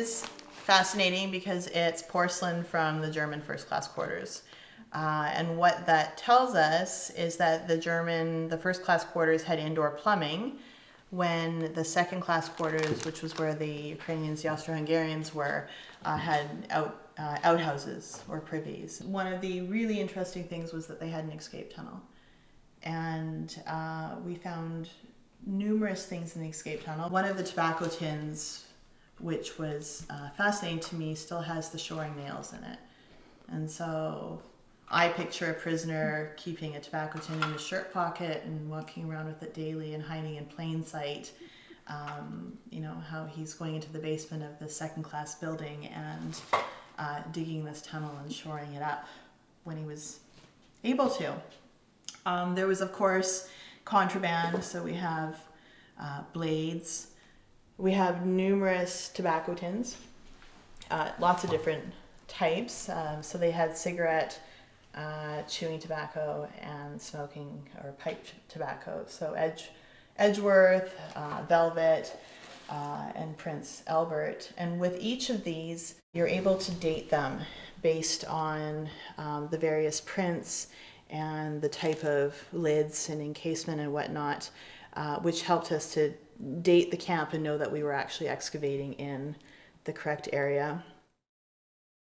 is fascinating because it's porcelain from the German first class quarters. And what that tells us is that the first class quarters had indoor plumbing, when the second class quarters, which was where the Ukrainians, the Austro-Hungarians were, had outhouses or privies. One of the really interesting things was that they had an escape tunnel. And we found numerous things in the escape tunnel. One of the tobacco tins, which was fascinating to me, still has the shoring nails in it. And so I picture a prisoner keeping a tobacco tin in his shirt pocket and walking around with it daily and hiding in plain sight. You know, how he's going into the basement of the second class building and digging this tunnel and shoring it up when he was able to. There was, of course, contraband, so we have blades. We have numerous tobacco tins, lots of different types. So they had cigarette, chewing tobacco, and smoking or pipe tobacco. So Edgeworth, Velvet, and Prince Albert. And with each of these, you're able to date them based on the various prints and the type of lids and encasement and whatnot, which helped us to date the camp and know that we were actually excavating in the correct area.